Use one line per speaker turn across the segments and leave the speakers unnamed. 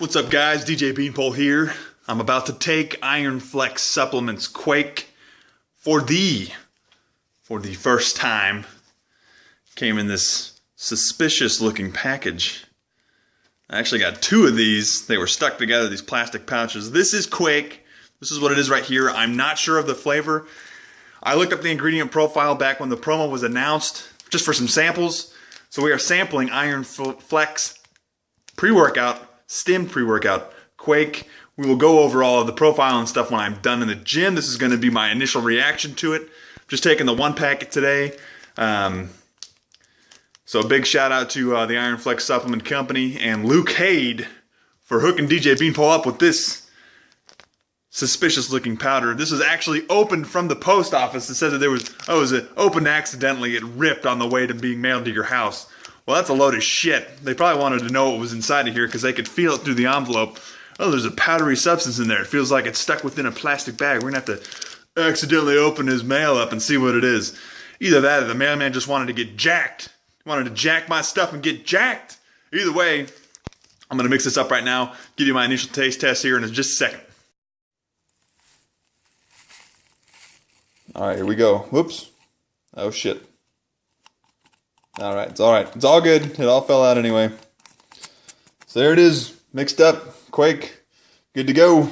What's up guys, DJ Beanpole here. I'm about to take IronFlex Supplement's QUAKE for the first time. Came in this suspicious looking package. I actually got two of these. They were stuck together, these plastic pouches. This is QUAKE. This is what it is right here. I'm not sure of the flavor. I looked up the ingredient profile back when the promo was announced, just for some samples. So we are sampling IronFlex pre-workout, stimmed pre-workout, QUAKE. We will go over all of the profile and stuff when I'm done in the gym. This is going to be my initial reaction to it. Just taking the one packet today. So a big shout out to the IronFlex Supplement Company and Luke Haid for hooking DJ Beanpole up with this suspicious looking powder. This was actually opened from the post office. It said that there was, it was opened accidentally. It ripped on the way to being mailed to your house. Well, that's a load of shit. They probably wanted to know what was inside of here because they could feel it through the envelope. Oh, there's a powdery substance in there. It feels like it's stuck within a plastic bag. We're going to have to accidentally open his mail up and see what it is. Either that or the mailman just wanted to get jacked. He wanted to jack my stuff and get jacked. Either way, I'm going to mix this up right now, give you my initial taste test here in just a second. All right, here we go. Whoops. Oh, shit. All right, it's all right. It's all good. It all fell out anyway. So there it is, mixed up. QUAKE, good to go.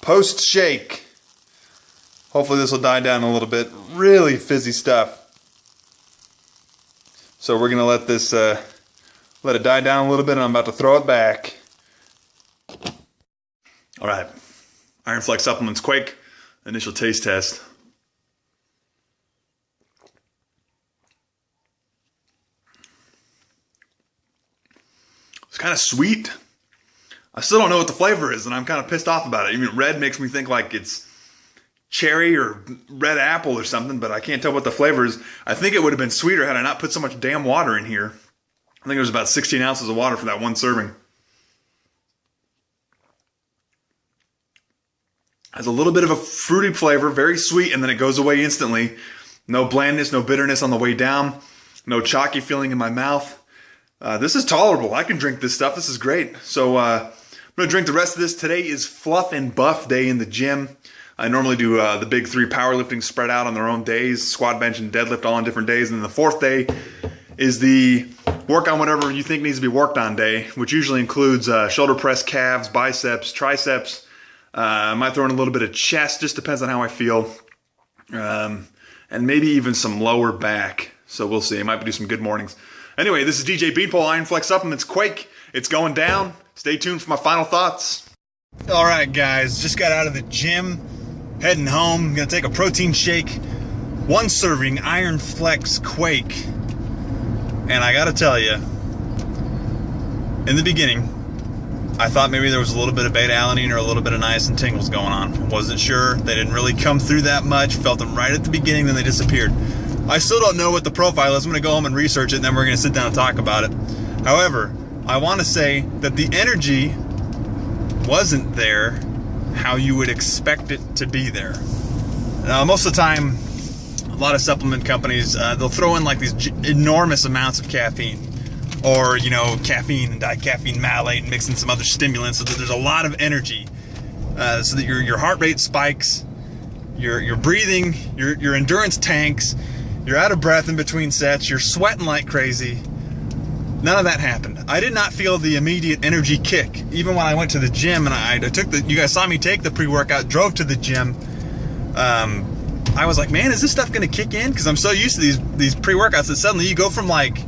Post shake. Hopefully this will die down a little bit. Really fizzy stuff. So we're gonna let this, let it die down a little bit, and I'm about to throw it back. All right, IronFlex Supplements QUAKE, initial taste test. It's kind of sweet. I still don't know what the flavor is, and I'm kind of pissed off about it. Even red makes me think like it's cherry or red apple or something, but I can't tell what the flavor is. I think it would have been sweeter had I not put so much damn water in here. I think it was about 16 ounces of water for that one serving. Has a little bit of a fruity flavor, very sweet, and then it goes away instantly. No blandness, no bitterness on the way down. No chalky feeling in my mouth. This is tolerable. I can drink this stuff. This is great. So I'm going to drink the rest of this. Today is fluff and buff day in the gym. I normally do the big three powerlifting spread out on their own days, squat, bench, and deadlift all on different days. And then the fourth day is the work on whatever you think needs to be worked on day, which usually includes shoulder press, calves, biceps, triceps. I might throw in a little bit of chest, just depends on how I feel. And maybe even some lower back. So we'll see. I might do some good mornings. Anyway, this is DJ Beanpole, IronFlex Supplements QUAKE. It's going down. Stay tuned for my final thoughts. All right, guys, just got out of the gym, heading home. Gonna take a protein shake, one serving IronFlex QUAKE. And I gotta tell you, in the beginning, I thought maybe there was a little bit of beta-alanine or a little bit of niacin tingles going on. Wasn't sure. They didn't really come through that much. Felt them right at the beginning, then they disappeared. I still don't know what the profile is. I'm going to go home and research it, and then we're going to sit down and talk about it. However, I want to say that the energy wasn't there how you would expect it to be there. Most of the time, a lot of supplement companies, they'll throw in like these enormous amounts of caffeine. Or, you know, caffeine and dicaffeine malate and mix in some other stimulants so that there's a lot of energy. So that your heart rate spikes, your breathing, your endurance tanks. You're out of breath in between sets. You're sweating like crazy. None of that happened. I did not feel the immediate energy kick. Even when I went to the gym and I took the, you guys saw me take the pre-workout, drove to the gym. I was like, man, is this stuff gonna kick in? Because I'm so used to these pre-workouts that suddenly you go from like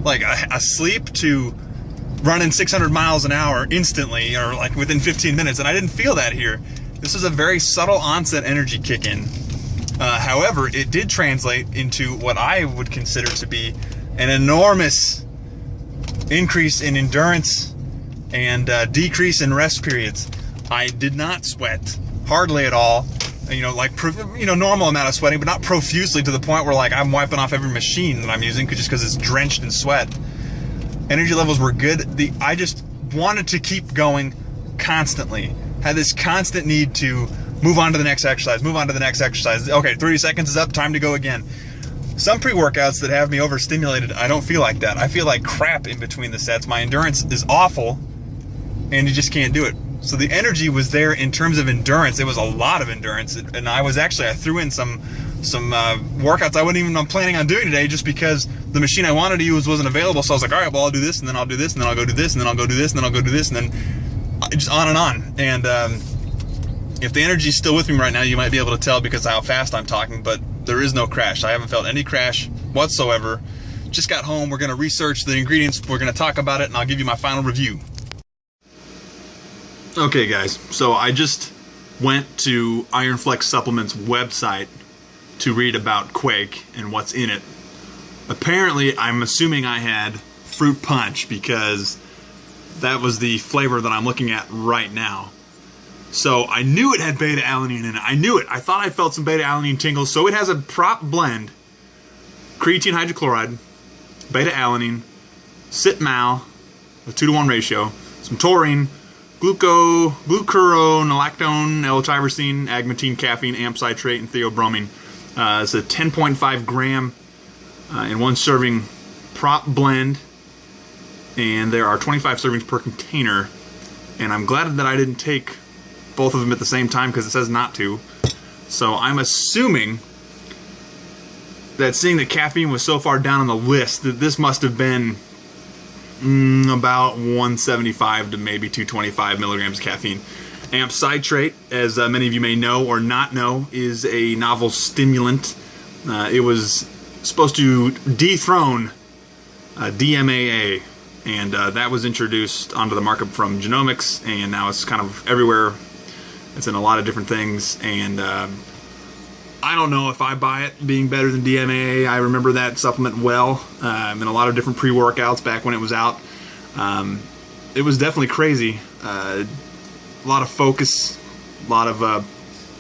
a sleep to running 600 miles an hour instantly, or like within 15 minutes. And I didn't feel that here. This was a very subtle onset energy kick in. However, it did translate into what I would consider to be an enormous increase in endurance and decrease in rest periods. I did not sweat, hardly at all. You know, like, normal amount of sweating, but not profusely to the point where like I'm wiping off every machine that I'm using just because it's drenched in sweat. Energy levels were good. I just wanted to keep going constantly. Had this constant need to move on to the next exercise, move on to the next exercise. Okay, 30 seconds is up, time to go again. Some pre-workouts that have me overstimulated, I don't feel like that. I feel like crap in between the sets. My endurance is awful. and you just can't do it. So the energy was there in terms of endurance. It was a lot of endurance, and I threw in some workouts I wasn't even planning on doing today, just because the machine I wanted to use wasn't available. So I was like, all right, well, I'll do this, and then I'll do this, and then I'll go do this, and then I'll go do this, and then I'll go do this, and then just on and on. And if the energy's still with me right now, you might be able to tell because of how fast I'm talking, but there is no crash. I haven't felt any crash whatsoever. Just got home. We're going to research the ingredients. We're going to talk about it, and I'll give you my final review. Okay, guys, so I just went to IronFlex Supplement's website to read about QUAKE and what's in it. Apparently, I'm assuming I had fruit punch because that was the flavor that I'm looking at right now. So I knew it had beta-alanine in it. I knew it. I thought I felt some beta-alanine tingles. So it has a prop blend, creatine hydrochloride, beta-alanine, sit-mal, a 2-to-1 ratio, some taurine, glucuronolactone, L-tyrosine, agmatine, caffeine, amp citrate, and theobromine. It's a 10.5 gram in one serving prop blend, and there are 25 servings per container. And I'm glad that I didn't take both of them at the same time because it says not to. So I'm assuming that seeing that caffeine was so far down on the list that this must have been about 175 to maybe 225 milligrams of caffeine. Amp citrate, as many of you may know or not know, is a novel stimulant. It was supposed to dethrone DMAA, and that was introduced onto the market from genomics, and now it's kind of everywhere. It's in a lot of different things, and I don't know if I buy it being better than DMAA. I remember that supplement well in a lot of different pre-workouts back when it was out. It was definitely crazy. A lot of focus, a lot of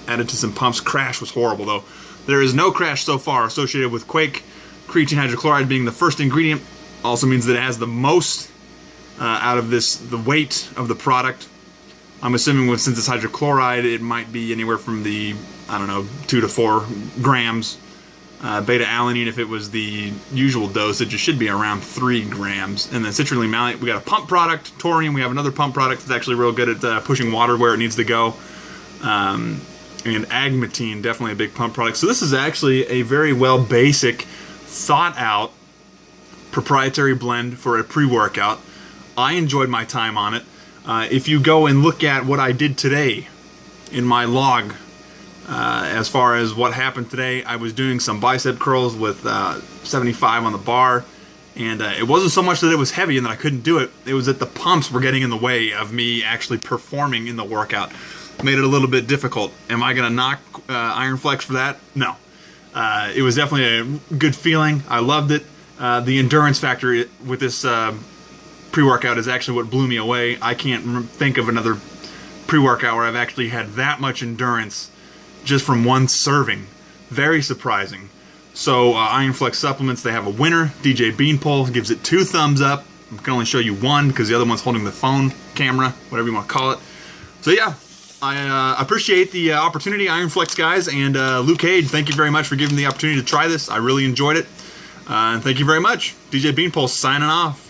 added to some pumps. Crash was horrible, though. There is no crash so far associated with QUAKE. Creatine hydrochloride being the first ingredient also means that it has the most out of the weight of the product. I'm assuming since it's hydrochloride, it might be anywhere from the, I don't know, 2 to 4 grams. Beta-alanine, if it was the usual dosage, it should be around 3 grams. And then citrulline malate, we got a pump product. Taurine, we have another pump product that's actually real good at pushing water where it needs to go. And agmatine, definitely a big pump product. So this is actually a very well basic, thought-out, proprietary blend for a pre-workout. I enjoyed my time on it. If you go and look at what I did today in my log, as far as what happened today, I was doing some bicep curls with 75 on the bar, and it wasn't so much that it was heavy and that I couldn't do it. It was that the pumps were getting in the way of me actually performing in the workout. Made it a little bit difficult. Am I going to knock IronFlex for that? No. It was definitely a good feeling. I loved it. The endurance factor with this pre-workout is actually what blew me away. I can't think of another pre-workout where I've actually had that much endurance just from one serving. Very surprising. So IronFlex Supplements, they have a winner. DJ Beanpole gives it 2 thumbs up. I can only show you one because the other one's holding the phone camera, whatever you want to call it. So yeah, I appreciate the opportunity, IronFlex guys, and Luke Cage, thank you very much for giving me the opportunity to try this. I really enjoyed it. And thank you very much. DJ Beanpole signing off.